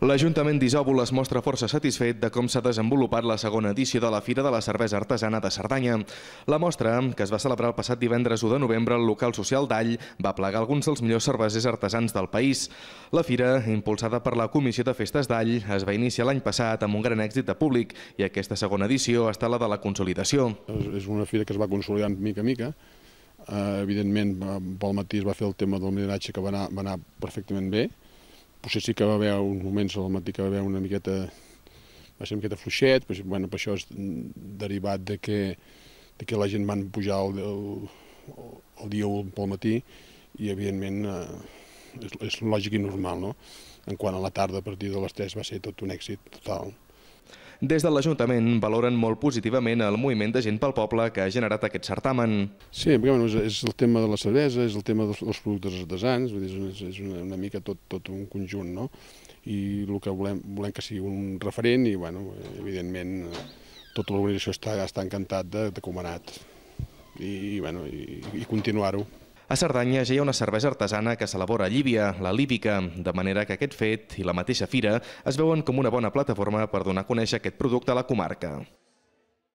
L'Ajuntament d'Isòvol es mostra força satisfet de com s'ha desenvolupat la segona edició de la Fira de la Cervesa Artesana de Cerdanya. La mostra, que es va celebrar el passat divendres 1 de novembre al local social d'All, va plegar alguns dels millors cervesers artesans del país. La fira, impulsada per la Comissió de Festes d'All, es va iniciar l'any passat amb un gran èxit de públic i aquesta segona edició està la de la consolidació. És una fira que es va consolidant mica a mica. Evidentment, pel matí es va fer el tema del medenatge, que va anar perfectament bé. Potser sí que va haver uns moments al matí que va haver va ser una miqueta fluixet, però bueno, per això és derivat de que la gent van pujar el dia 1 pel matí i evidentment és lògic i normal, no? En quant a la tarda, a partir de les 3 va ser tot un èxit total. Des de l'Ajuntament valoren molt positivament el moviment de gent pel poble que ha generat aquest certamen. Sí, perquè és el tema de la cervesa, és el tema dels productes artesans, és una mica tot un conjunt, no? I el que volem que sigui un referent i, evidentment, tota l'organització està encantat de com ha anat i continuar-ho. A Cerdanya ja hi ha una cervesa artesana que s'elabora a Llívia, la Líbica, de manera que aquest fet i la mateixa fira es veuen com una bona plataforma per donar a conèixer aquest producte a la comarca.